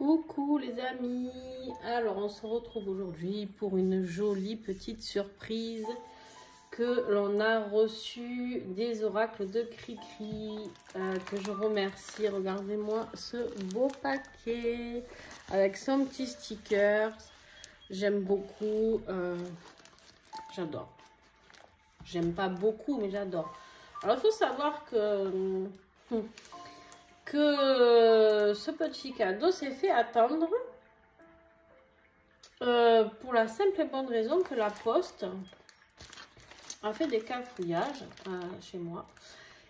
Coucou les amis, alors on se retrouve aujourd'hui pour une jolie petite surprise que l'on a reçue des oracles de Cricri, que je remercie. Regardez-moi ce beau paquet avec son petit sticker, j'aime beaucoup, j'adore. J'aime pas beaucoup mais j'adore. Alors il faut savoir que ce petit cadeau s'est fait attendre pour la simple et bonne raison que la poste a fait des cafouillages chez moi.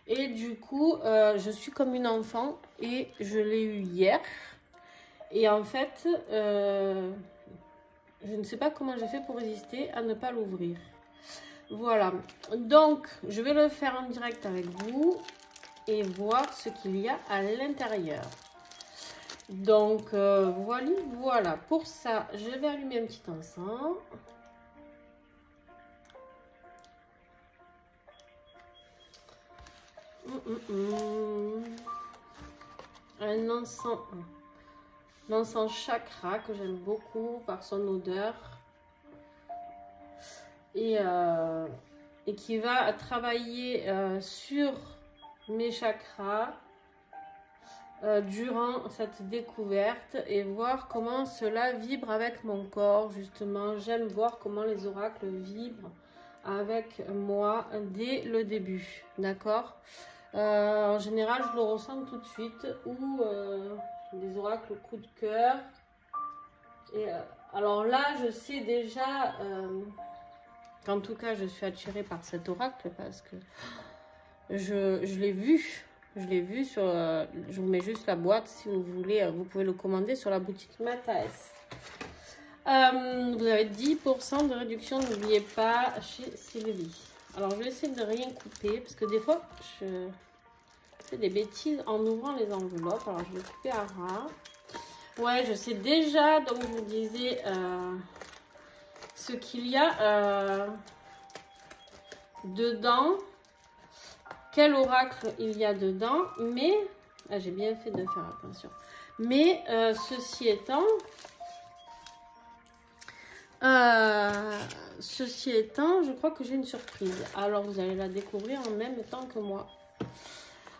Et du coup, je suis comme une enfant et je l'ai eu hier. Et en fait, je ne sais pas comment j'ai fait pour résister à ne pas l'ouvrir. Voilà, donc je vais le faire en direct avec vous et voir ce qu'il y a à l'intérieur. Donc voilà, pour ça je vais allumer un petit encens. Un encens chakra que j'aime beaucoup par son odeur et qui va travailler sur mes chakras durant cette découverte et voir comment cela vibre avec mon corps. Justement, j'aime voir comment les oracles vibrent avec moi dès le début, d'accord. En général, je le ressens tout de suite, ou des oracles coup de cœur. Et alors là, je sais déjà qu'en tout cas, je suis attirée par cet oracle parce que je l'ai vu. Je l'ai vu sur... je vous mets juste la boîte si vous voulez. Vous pouvez le commander sur la boutique Mathaes. Vous avez 10% de réduction, n'oubliez pas, chez Sylvie. Alors, je vais essayer de rien couper parce que des fois, je fais des bêtises en ouvrant les enveloppes. Alors, je vais couper à ras. Ouais, je sais déjà, donc je vous disais ce qu'il y a dedans. Quel oracle il y a dedans, mais j'ai bien fait de faire attention. Mais ceci étant, je crois que j'ai une surprise. Alors vous allez la découvrir en même temps que moi.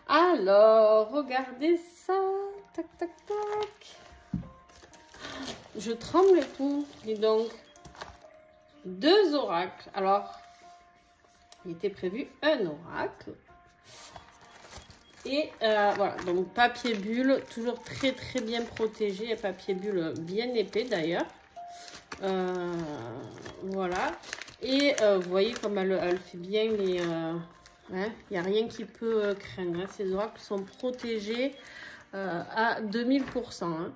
Alors regardez ça, tac tac tac. Je tremble et tout. Dis donc, 2 oracles. Alors il était prévu un oracle. Et voilà, donc papier bulle, toujours très très bien protégé, et papier bulle bien épais d'ailleurs. Voilà. Et vous voyez comme elle fait bien les... il n'y a rien qui peut craindre. Hein. Ces oracles sont protégés à 2000%. Hein.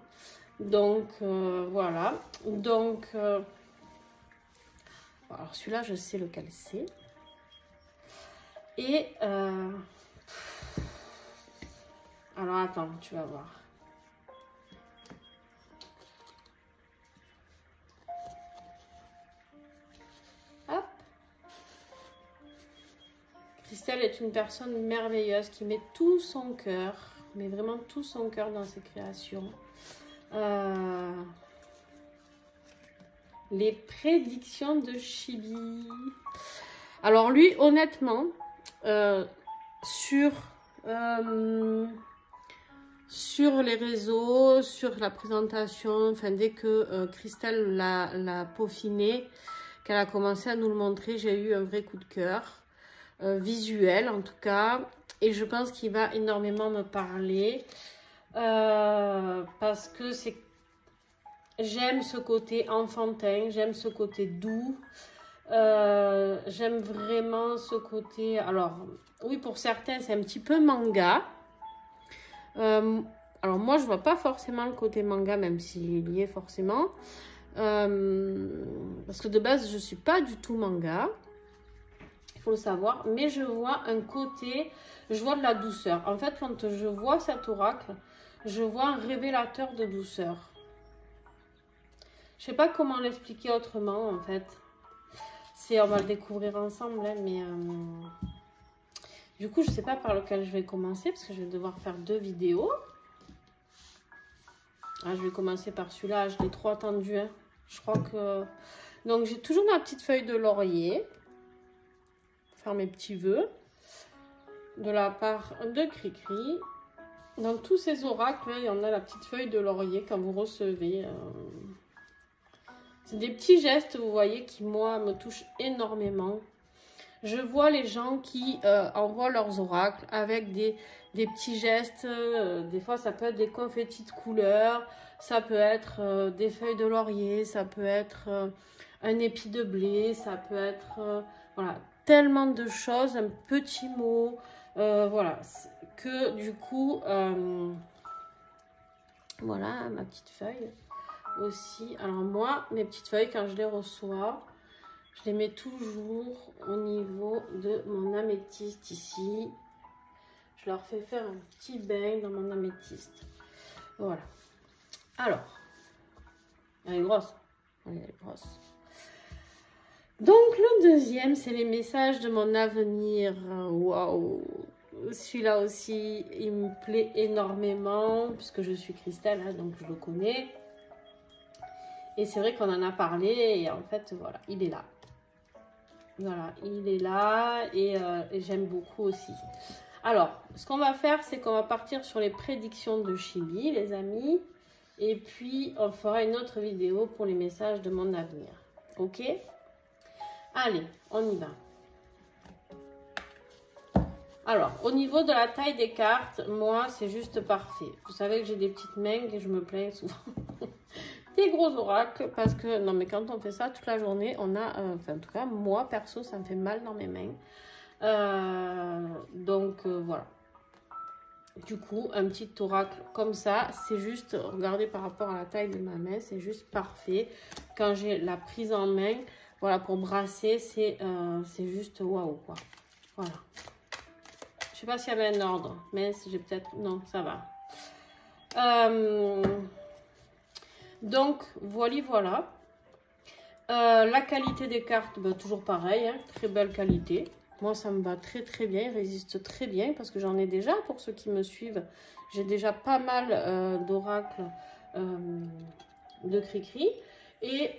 Donc voilà. Donc, alors celui-là, je sais lequel c'est. Et... alors attends, tu vas voir. Hop. Christelle est une personne merveilleuse qui met tout son cœur, mais vraiment tout son cœur dans ses créations. Les prédictions de Chibi. Alors lui, honnêtement, sur les réseaux, sur la présentation, enfin dès que Christelle l'a peaufiné, qu'elle a commencé à nous le montrer, j'ai eu un vrai coup de cœur, visuel en tout cas, et je pense qu'il va énormément me parler, parce que j'aime ce côté enfantin, j'aime ce côté doux, j'aime vraiment ce côté, alors oui pour certains c'est un petit peu manga. Alors moi je vois pas forcément le côté manga, même s'il y est forcément, parce que de base je suis pas du tout manga, il faut le savoir, mais je vois un côté, je vois de la douceur. En fait quand je vois cet oracle, je vois un révélateur de douceur. Je sais pas comment l'expliquer autrement en fait. On va le découvrir ensemble, hein, mais du coup je sais pas par lequel je vais commencer parce que je vais devoir faire 2 vidéos. Ah, je vais commencer par celui-là, je l'ai trop attendu. Hein. Je crois que... Donc, j'ai toujours ma petite feuille de laurier. Faire mes petits vœux. De la part de Cricri. Dans tous ces oracles, il y en a la petite feuille de laurier quand vous recevez. C'est des petits gestes, vous voyez, qui, moi, me touchent énormément. Je vois les gens qui envoient leurs oracles avec des petits gestes. Des fois, ça peut être des confettis de couleur. Ça peut être des feuilles de laurier. Ça peut être un épi de blé. Ça peut être... voilà, tellement de choses. Un petit mot. Voilà, que du coup... voilà, ma petite feuille aussi. Alors moi, mes petites feuilles, quand je les reçois... Je les mets toujours au niveau de mon améthyste ici. Je leur fais faire un petit bain dans mon améthyste. Voilà. Alors, elle est grosse. Elle est grosse. Donc, le deuxième, c'est les messages de mon avenir. Waouh! Celui-là aussi, il me plaît énormément, puisque je suis Christelle, hein, donc je le connais. Et c'est vrai qu'on en a parlé, et en fait, voilà, il est là. Voilà, il est là et j'aime beaucoup aussi. Alors, ce qu'on va faire, c'est qu'on va partir sur les prédictions de Chibi, les amis. Et puis, on fera une autre vidéo pour les messages de mon avenir. Ok? Allez, on y va. Alors, au niveau de la taille des cartes, moi, c'est juste parfait. Vous savez que j'ai des petites mains et je me plains souvent. Des gros oracles parce que non mais quand on fait ça toute la journée on a enfin en tout cas moi perso ça me fait mal dans mes mains donc voilà, du coup un petit oracle comme ça c'est juste, regardez par rapport à la taille de ma main, c'est juste parfait. Quand j'ai la prise en main, voilà, pour brasser c'est juste waouh quoi. Voilà, je sais pas s'il y avait un ordre mais j'ai peut-être, non ça va. Donc, voilà. La qualité des cartes, bah, toujours pareil, hein, très belle qualité. Moi, ça me va très très bien, il résiste très bien parce que j'en ai déjà, pour ceux qui me suivent, j'ai déjà pas mal d'oracles de Cricri. Et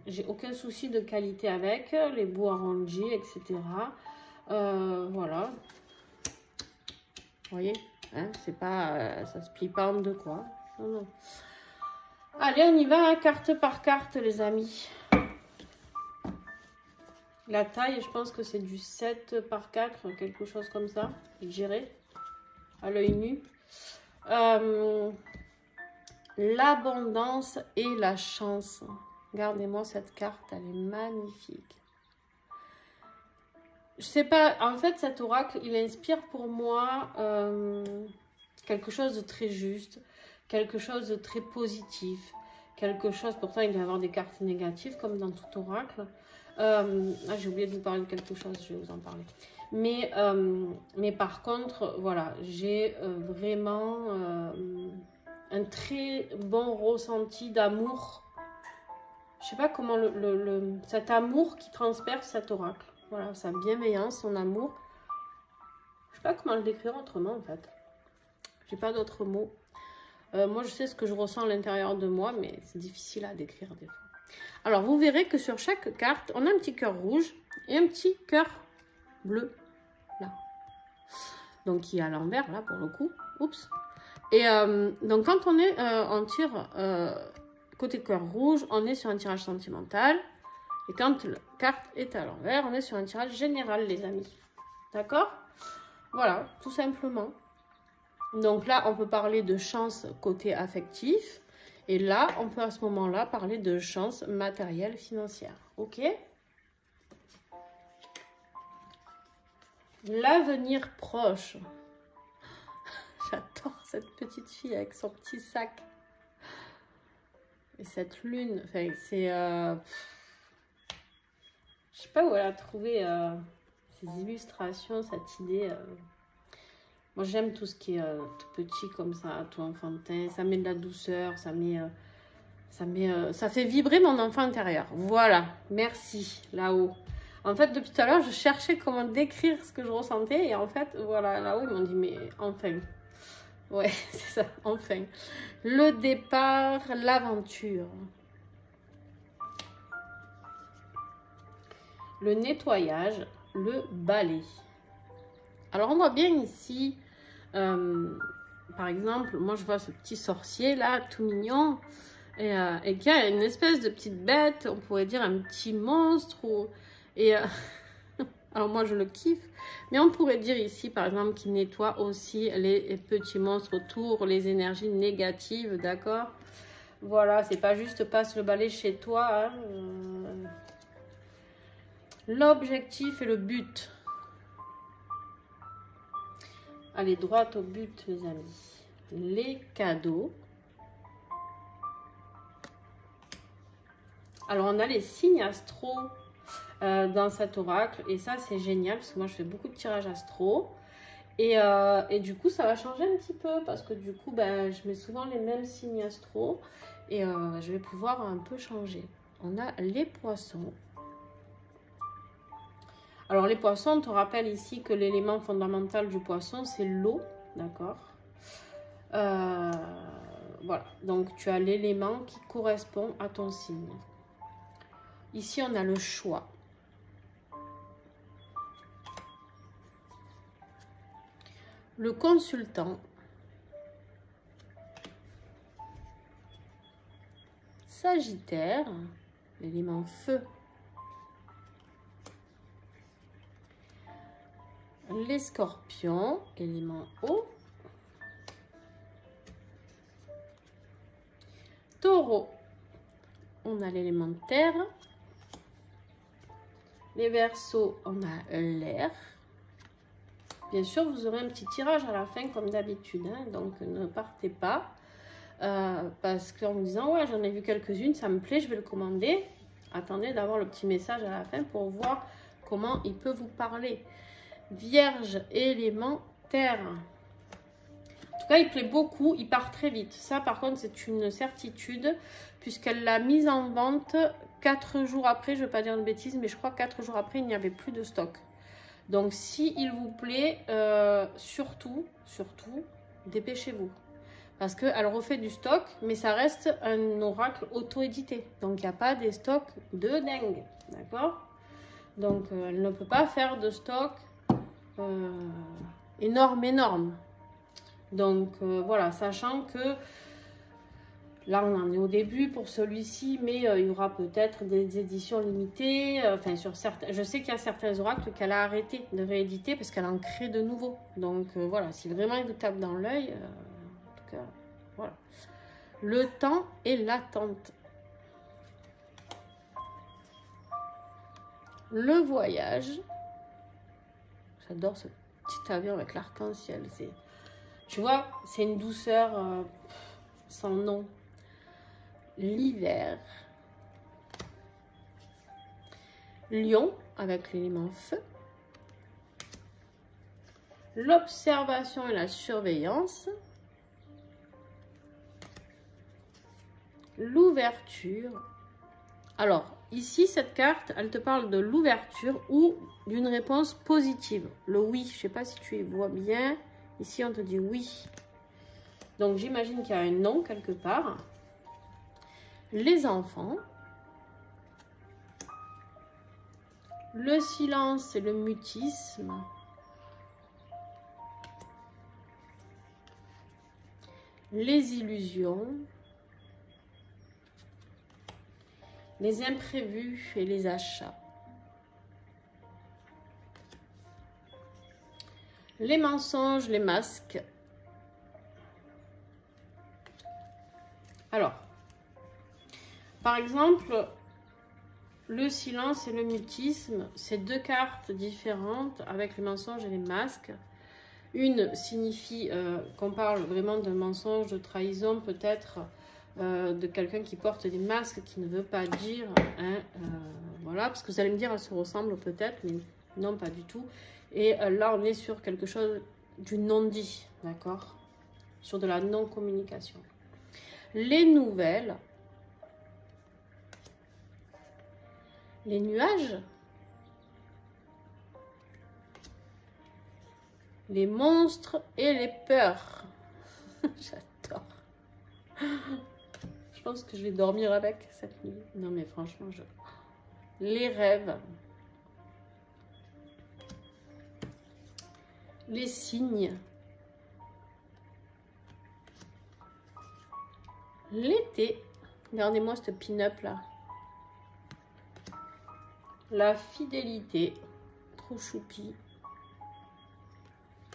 j'ai aucun souci de qualité avec, les bouts arrondis, etc. Voilà. Vous voyez, hein, c'est pas, ça se plie pas en deux, quoi. Non, non. Allez, on y va, hein, carte par carte, les amis. La taille, je pense que c'est du 7 par 4, quelque chose comme ça, je dirais, à l'œil nu. L'abondance et la chance. Regardez-moi cette carte, elle est magnifique. Je sais pas, en fait, cet oracle, il inspire pour moi quelque chose de très juste. Quelque chose de très positif, quelque chose, pourtant il va y avoir des cartes négatives comme dans tout oracle. J'ai oublié de vous parler de quelque chose, je vais vous en parler. Mais par contre, voilà, j'ai vraiment un très bon ressenti d'amour. Je sais pas comment cet amour qui transperce cet oracle. Voilà, sa bienveillance, son amour. Je sais pas comment le décrire autrement en fait. J'ai pas d'autres mots. Moi, je sais ce que je ressens à l'intérieur de moi, mais c'est difficile à décrire des fois. Alors, vous verrez que sur chaque carte, on a un petit cœur rouge et un petit cœur bleu, là. Donc, qui est à l'envers, là, pour le coup. Oups. Et donc, quand on tire côté cœur rouge, on est sur un tirage sentimental. Et quand la carte est à l'envers, on est sur un tirage général, les amis. D'accord? Voilà, tout simplement. Donc là, on peut parler de chance côté affectif. Et là, on peut à ce moment-là parler de chance matérielle financière. Ok? L'avenir proche. J'adore cette petite fille avec son petit sac. Et cette lune. Enfin, c'est... je sais pas où elle a trouvé ces illustrations, cette idée... Moi, j'aime tout ce qui est tout petit comme ça, tout enfantin. Ça met de la douceur, ça fait vibrer mon enfant intérieur. Voilà, merci, là-haut. En fait, depuis tout à l'heure, je cherchais comment décrire ce que je ressentais. Et en fait, voilà, là-haut, ils m'ont dit, mais enfin, Ouais, c'est ça, enfin. Le départ, l'aventure. Le nettoyage, le balai. Alors, on voit bien ici, par exemple, moi, je vois ce petit sorcier là, tout mignon, et qui a une espèce de petite bête, on pourrait dire un petit monstre, alors moi, je le kiffe, mais on pourrait dire ici, par exemple, qu'il nettoie aussi les petits monstres autour, les énergies négatives, d'accord? Voilà, c'est pas juste passe le balai chez toi, hein. L'objectif et le but. Allez, droit au but, les amis. Les cadeaux. Alors, on a les signes astro dans cet oracle. Et ça, c'est génial parce que moi, je fais beaucoup de tirages astro. Et du coup, ça va changer un petit peu parce que du coup, ben, je mets souvent les mêmes signes astro. Et je vais pouvoir un peu changer. On a les poissons. Alors, les poissons, on te rappelle ici que l'élément fondamental du poisson, c'est l'eau, d'accord? Voilà, donc tu as l'élément qui correspond à ton signe. Ici, on a le choix. Le consultant. Sagittaire, l'élément feu. Les scorpions, élément eau. Taureau, on a l'élément terre. Les Verseaux, on a l'air. Bien sûr, vous aurez un petit tirage à la fin comme d'habitude, hein, donc ne partez pas. Parce qu'en me disant, ouais, j'en ai vu quelques-unes, ça me plaît, je vais le commander. Attendez d'avoir le petit message à la fin pour voir comment il peut vous parler. Vierge, élément terre. En tout cas, il plaît beaucoup, il part très vite. Ça, par contre, c'est une certitude, puisqu'elle l'a mise en vente 4 jours après. Je ne veux pas dire de bêtises, mais je crois que 4 jours après, il n'y avait plus de stock. Donc, si il vous plaît, surtout, dépêchez-vous. Parce qu'elle refait du stock, mais ça reste un oracle auto-édité. Donc, il n'y a pas des stocks de dingue. D'accord? Donc, elle ne peut pas faire de stock énorme. Donc, voilà, sachant que là, on en est au début pour celui-ci, mais il y aura peut-être des éditions limitées. Enfin, sur certains, je sais qu'il y a certains oracles qu'elle a arrêté de rééditer parce qu'elle en crée de nouveaux. Donc, voilà, si vraiment il vous tape dans l'œil, en tout cas, voilà. Le temps et l'attente. Le voyage. J'adore ce petit avion avec l'arc-en-ciel. Tu vois, c'est une douceur sans nom. L'hiver. Lion avec l'élément feu. L'observation et la surveillance. L'ouverture. Alors, ici, cette carte, elle te parle de l'ouverture ou d'une réponse positive. Le oui, je ne sais pas si tu y vois bien. Ici, on te dit oui. Donc, j'imagine qu'il y a un non quelque part. Les enfants. Le silence et le mutisme. Les illusions. Les imprévus et les achats. Les mensonges, les masques. Alors, par exemple, le silence et le mutisme, c'est deux cartes différentes avec les mensonges et les masques. Une signifie qu'on parle vraiment de mensonge, de trahison, peut-être de quelqu'un qui porte des masques, qui ne veut pas dire, hein, voilà, parce que vous allez me dire, elles se ressemblent peut-être, mais non, pas du tout. Et là, on est sur quelque chose du non-dit, d'accord? Sur de la non-communication. Les nouvelles. Les nuages. Les monstres et les peurs. J'adore. Je pense que je vais dormir avec cette nuit. Non mais franchement, les rêves. Les signes. L'été. Regardez-moi cette pin-up là. La fidélité. Trop choupi.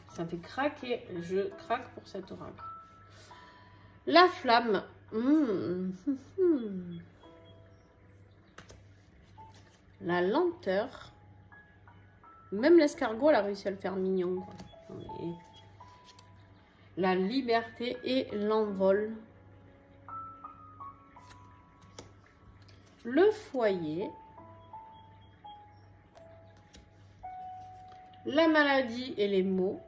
Ça fait craquer. Je craque pour cet oracle. La flamme. La lenteur. Même l'escargot, elle a réussi à le faire mignon, quoi. La liberté et l'envol. Le foyer. La maladie et les maux.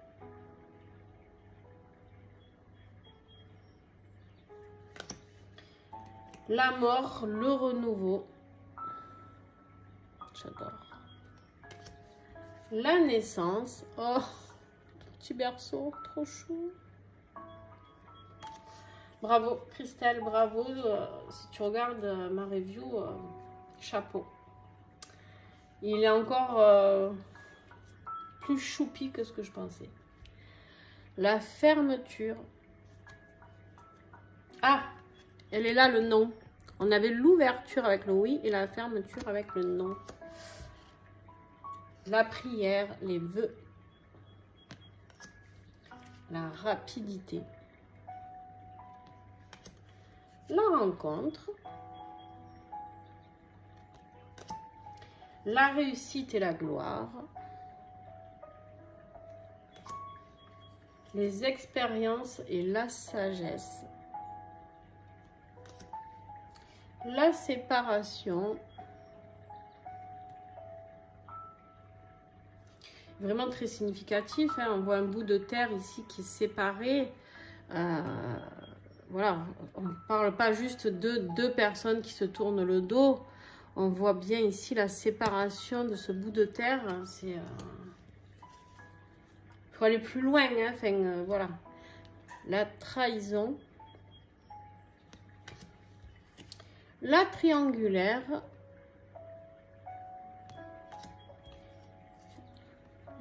La mort, le renouveau. J'adore. La naissance. Oh, petit berceau, trop chou. Bravo, Christelle, bravo. Si tu regardes ma review, chapeau. Il est encore plus choupi que ce que je pensais. La fermeture. Ah, elle est là, le non. On avait l'ouverture avec le oui et la fermeture avec le non. La prière, les vœux. La rapidité. La rencontre. La réussite et la gloire. Les expériences et la sagesse. La séparation. Vraiment très significatif, hein. On voit un bout de terre ici qui est séparé. Voilà, on ne parle pas juste de deux personnes qui se tournent le dos. On voit bien ici la séparation de ce bout de terre. C'est faut aller plus loin, hein. Enfin, voilà. La trahison. La triangulaire.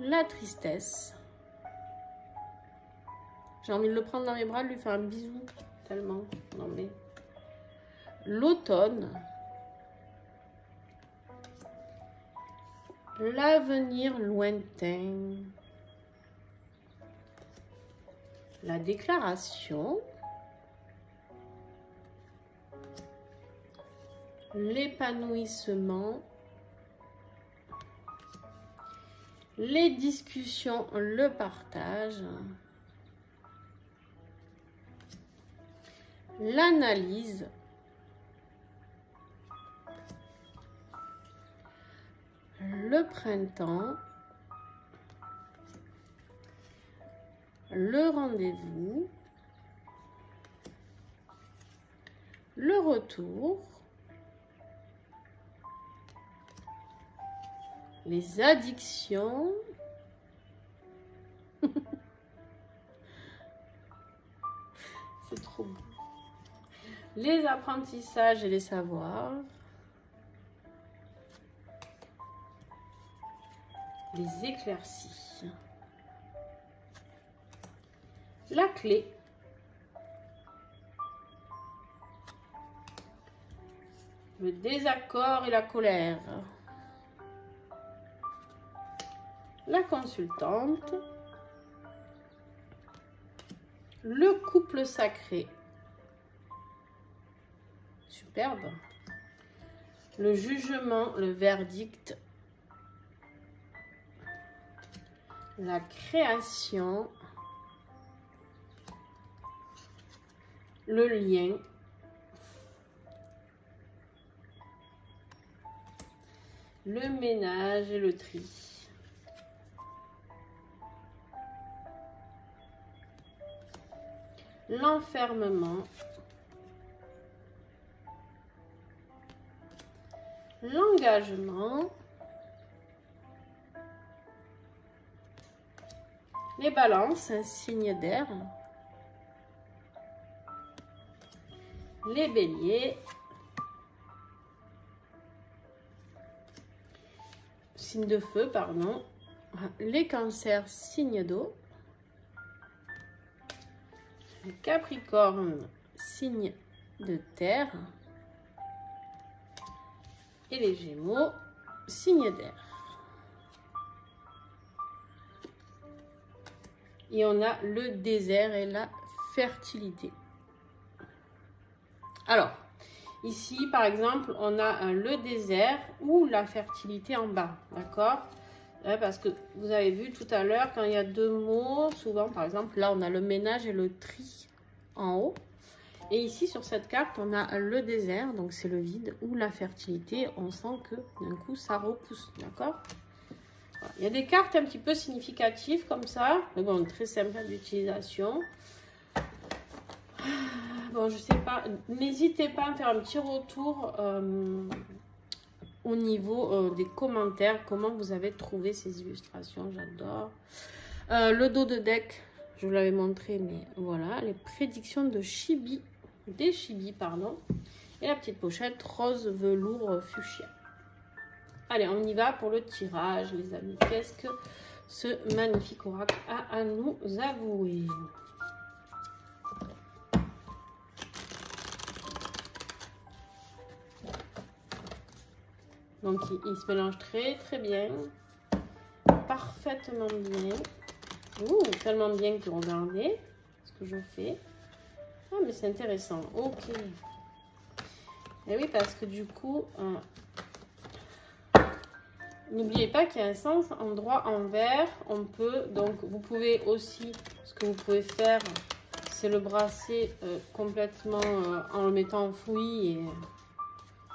La tristesse. J'ai envie de le prendre dans mes bras, de lui faire un bisou. Tellement. Non mais. L'automne. L'avenir lointain. La déclaration. L'épanouissement. Les discussions, le partage. L'analyse. Le printemps. Le rendez-vous. Le retour. Les addictions. C'est trop beau. Les apprentissages et les savoirs. Les éclaircies. La clé. Le désaccord et la colère. La consultante. Le couple sacré. Superbe. Le jugement, le verdict. La création. Le lien. Le ménage et le tri. L'enfermement. L'engagement. Les balances, un signe d'air. les béliers, signe de feu, pardon, les cancers, signe d'eau, les capricornes, signe de terre, et les gémeaux, signe d'air. Et on a le désert et la fertilité. Alors, ici, par exemple, on a le désert ou la fertilité en bas, d'accord? Parce que vous avez vu tout à l'heure, quand il y a deux mots, souvent, par exemple, là, on a le ménage et le tri en haut. Et ici, sur cette carte, on a le désert, donc c'est le vide, ou la fertilité. On sent que d'un coup, ça repousse, d'accord? Voilà. Il y a des cartes un petit peu significatives comme ça, mais bon, très simple d'utilisation. Bon, je sais pas, n'hésitez pas à me faire un petit retour au niveau des commentaires, comment vous avez trouvé ces illustrations, j'adore. Le dos de deck, je vous l'avais montré, mais voilà, les prédictions de Chibi, des Chibi, pardon, et la petite pochette rose velours fuchsia. Allez, on y va pour le tirage, les amis. Qu'est-ce que ce magnifique oracle a à nous avouer? Donc, il se mélange très, très bien. Parfaitement bien. Ouh, tellement bien que regardez ce que je fais. Ah, mais c'est intéressant. Ok. Et oui, parce que du coup... n'oubliez pas qu'il y a un sens endroit envers. On peut, donc vous pouvez aussi, ce que vous pouvez faire, c'est le brasser complètement en le mettant en fouillis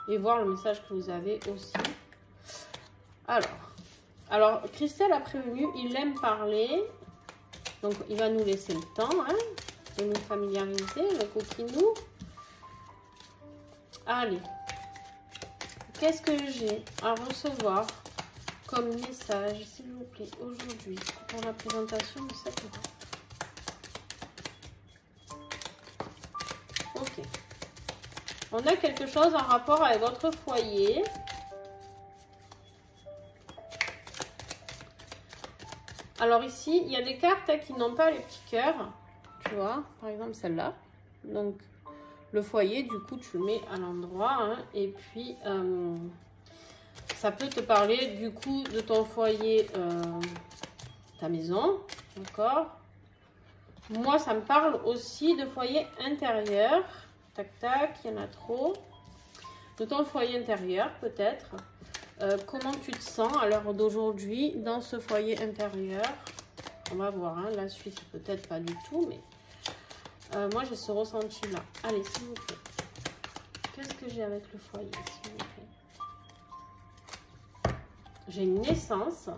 et voir le message que vous avez aussi. Alors Christelle a prévenu, il aime parler, donc il va nous laisser le temps de nous familiariser, le coquinou. Allez, qu'est-ce que j'ai à recevoir comme message, s'il vous plaît, aujourd'hui, pour la présentation de cette oracle? Ok. On a quelque chose en rapport avec votre foyer. Alors ici, il y a des cartes qui n'ont pas les petits cœurs. Tu vois, par exemple celle-là. Donc, le foyer, du coup, tu le mets à l'endroit. Et puis... ça peut te parler du coup de ton foyer, ta maison, d'accord? Moi, ça me parle aussi de foyer intérieur. Tac, tac, il y en a trop. De ton foyer intérieur, peut-être. Comment tu te sens à l'heure d'aujourd'hui dans ce foyer intérieur? On va voir, la suite, peut-être pas du tout, mais moi, j'ai ce ressenti-là. Allez, s'il vous plaît. Qu'est-ce que j'ai avec le foyer, s'il vous plaît? J'ai une naissance.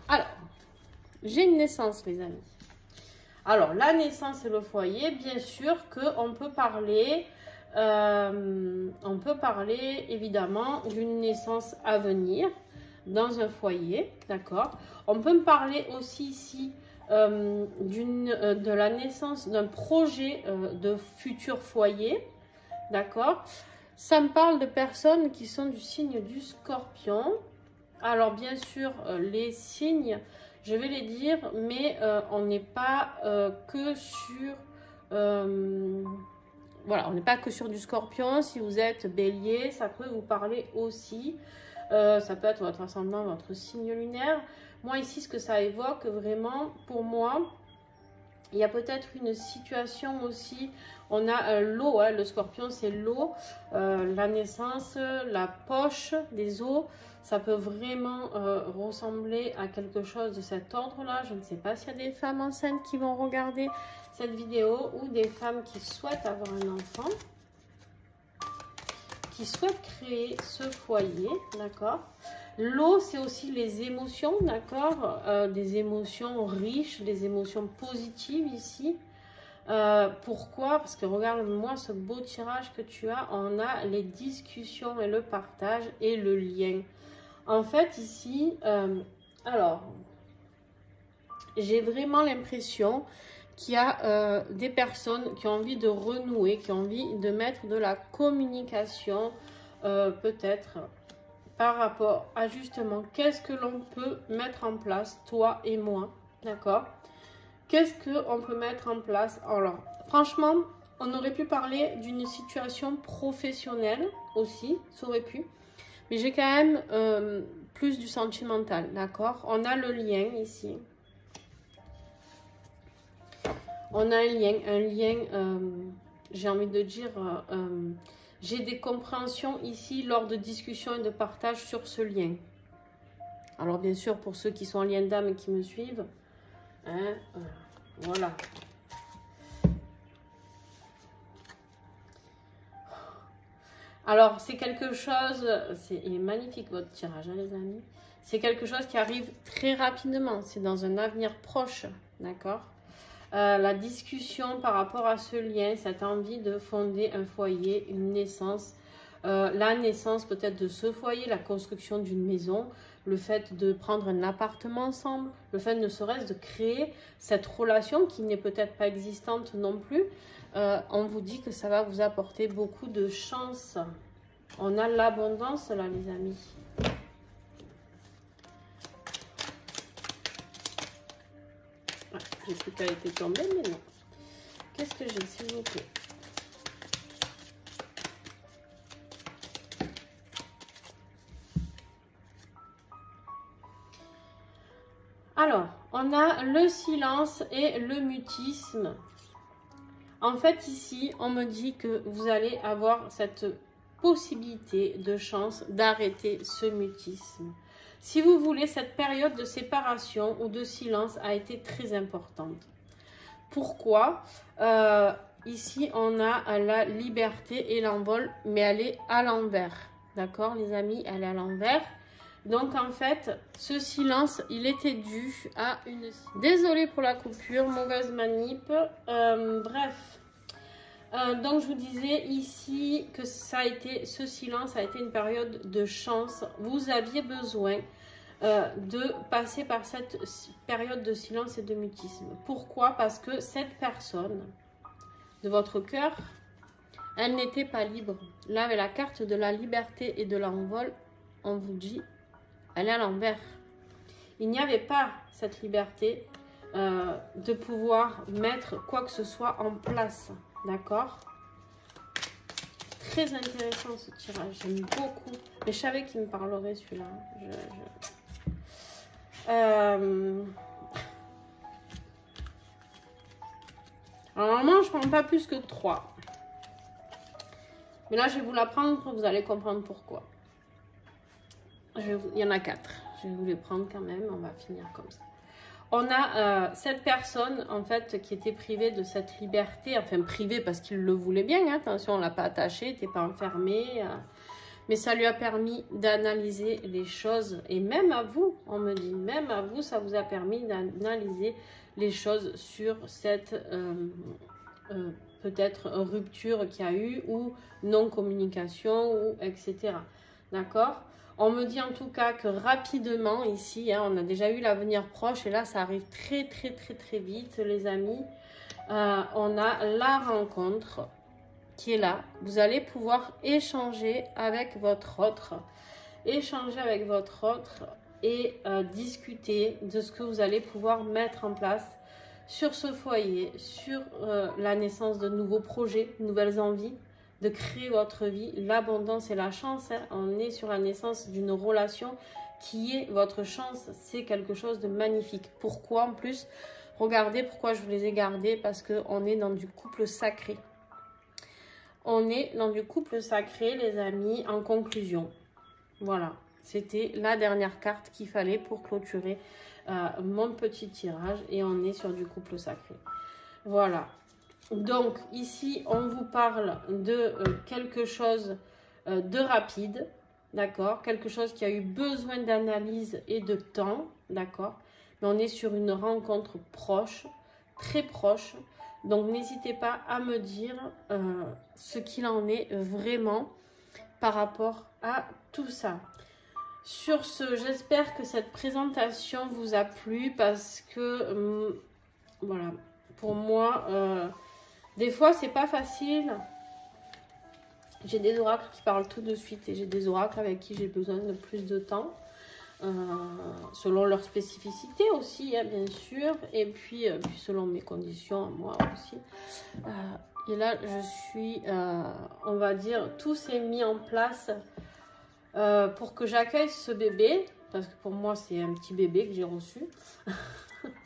Alors, j'ai une naissance, les amis. Alors, la naissance et le foyer, bien sûr qu'on peut parler, évidemment d'une naissance à venir dans un foyer, d'accord? On peut me parler aussi ici de la naissance d'un projet de futur foyer, d'accord? Ça me parle de personnes qui sont du signe du Scorpion. Alors, bien sûr, les signes, je vais les dire, mais on n'est pas que sur... voilà, on n'est pas que sur du Scorpion. Si vous êtes Bélier, ça peut vous parler aussi. Ça peut être votre ascendant, votre signe lunaire. Moi, ici, ce que ça évoque, vraiment, pour moi... Il y a peut-être une situation aussi, on a l'eau, le scorpion c'est l'eau, la naissance, la poche des os, ça peut vraiment ressembler à quelque chose de cet ordre-là. Je ne sais pas s'il y a des femmes enceintes qui vont regarder cette vidéo ou des femmes qui souhaitent avoir un enfant, qui souhaitent créer ce foyer, d'accord? L'eau, c'est aussi les émotions, d'accord? Des émotions riches, des émotions positives ici. Pourquoi? Parce que regarde-moi ce beau tirage que tu as. On a les discussions et le partage et le lien. En fait, ici, alors, j'ai vraiment l'impression qu'il y a des personnes qui ont envie de renouer, qui ont envie de mettre de la communication, peut-être par rapport à justement qu'est-ce que l'on peut mettre en place, toi et moi, d'accord? Qu'est-ce qu'on peut mettre en place? Alors, franchement, on aurait pu parler d'une situation professionnelle aussi, ça aurait pu. Mais j'ai quand même plus du sentimental, d'accord? On a le lien ici. On a un lien, j'ai envie de dire, j'ai des compréhensions ici lors de discussions et de partage sur ce lien. Alors bien sûr, pour ceux qui sont en lien d'âme et qui me suivent, hein, voilà. Alors c'est quelque chose, il est magnifique votre tirage, hein, les amis. C'est quelque chose qui arrive très rapidement, c'est dans un avenir proche, d'accord? La discussion par rapport à ce lien, cette envie de fonder un foyer, une naissance, la naissance peut-être de ce foyer, la construction d'une maison, le fait de prendre un appartement ensemble, le fait ne serait-ce de créer cette relation qui n'est peut-être pas existante non plus. On vous dit que ça va vous apporter beaucoup de chance. On a l'abondance là, les amis. J'ai cru qu'elle était tombée, mais non. Qu'est-ce que j'ai, s'il vous plaît? Alors, on a le silence et le mutisme. En fait, ici, on me dit que vous allez avoir cette possibilité de chance d'arrêter ce mutisme. Si vous voulez, cette période de séparation ou de silence a été très importante. Pourquoi? Ici, on a la liberté et l'envol, mais elle est à l'envers. D'accord, les amis? Elle est à l'envers. Donc, en fait, ce silence, il était dû à une... Désolée pour la coupure, mauvaise manip. Bref. Donc, je vous disais ici que ce silence a été une période de chance. Vous aviez besoin de passer par cette période de silence et de mutisme. Pourquoi? Parce que cette personne de votre cœur, elle n'était pas libre. Là, avec la carte de la liberté et de l'envol, on vous dit, elle est à l'envers. Il n'y avait pas cette liberté de pouvoir mettre quoi que ce soit en place. D'accord? Très intéressant ce tirage, j'aime beaucoup. Mais je savais qu'il me parlerait celui-là. Alors normalement, je ne prends pas plus que 3. Mais là, je vais vous la prendre, vous allez comprendre pourquoi. Il y en a 4. Je vais vous les prendre quand même, on va finir comme ça. On a cette personne, en fait, qui était privée de cette liberté. Enfin, privée parce qu'il le voulait bien, hein, attention, on ne l'a pas attaché, il n'était pas enfermé. Mais ça lui a permis d'analyser les choses. Et même à vous, on me dit, même à vous, ça vous a permis d'analyser les choses sur cette peut-être rupture qu'il y a eu, ou non-communication, ou etc. D'accord? On me dit en tout cas que rapidement ici, hein, on a déjà eu l'avenir proche et là ça arrive très vite les amis. On a la rencontre qui est là. Vous allez pouvoir échanger avec votre autre. Et discuter de ce que vous allez pouvoir mettre en place sur ce foyer, sur la naissance de nouveaux projets, de nouvelles envies, de créer votre vie, l'abondance et la chance. Hein. On est sur la naissance d'une relation qui est votre chance. C'est quelque chose de magnifique. Pourquoi en plus? Regardez pourquoi je vous les ai gardés. Parce qu'on est dans du couple sacré. On est dans du couple sacré, les amis, en conclusion. Voilà. C'était la dernière carte qu'il fallait pour clôturer mon petit tirage. Et on est sur du couple sacré. Voilà. Donc, ici, on vous parle de quelque chose de rapide, d'accord? Quelque chose qui a eu besoin d'analyse et de temps, d'accord? Mais on est sur une rencontre proche, très proche. Donc, n'hésitez pas à me dire ce qu'il en est vraiment par rapport à tout ça. Sur ce, j'espère que cette présentation vous a plu parce que, voilà... pour moi, des fois, c'est pas facile. J'ai des oracles qui parlent tout de suite et j'ai des oracles avec qui j'ai besoin de plus de temps. Selon leur spécificité aussi, hein, bien sûr. Et puis selon mes conditions, moi aussi. Et là, je suis, on va dire, tout s'est mis en place pour que j'accueille ce bébé. Parce que pour moi, c'est un petit bébé que j'ai reçu.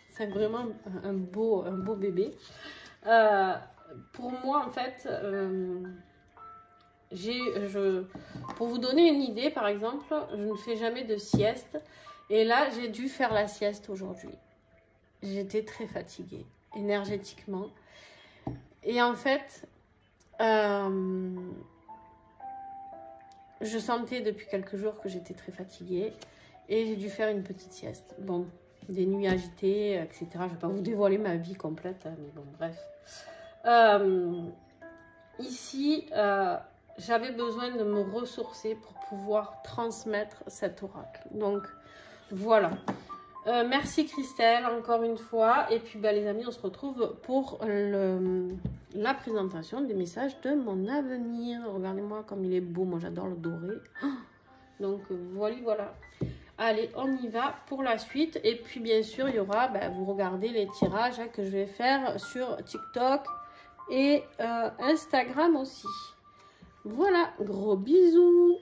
C'est vraiment un beau bébé. Pour moi, en fait, pour vous donner une idée, par exemple, je ne fais jamais de sieste. Et là, j'ai dû faire la sieste aujourd'hui. J'étais très fatiguée, énergétiquement. Et en fait, je sentais depuis quelques jours que j'étais très fatiguée. Et j'ai dû faire une petite sieste. Bon, des nuits agitées, etc. Je ne vais pas vous dévoiler ma vie complète, hein, mais bon, bref. Ici, j'avais besoin de me ressourcer pour pouvoir transmettre cet oracle. Donc, voilà. Merci Christelle, encore une fois. Et puis, les amis, on se retrouve pour la présentation des messages de mon avenir. Regardez-moi comme il est beau. Moi, j'adore le doré. Donc, voilà. Allez, on y va pour la suite. Et puis, bien sûr, il y aura, vous regardez les tirages que je vais faire sur TikTok et Instagram aussi. Voilà, gros bisous.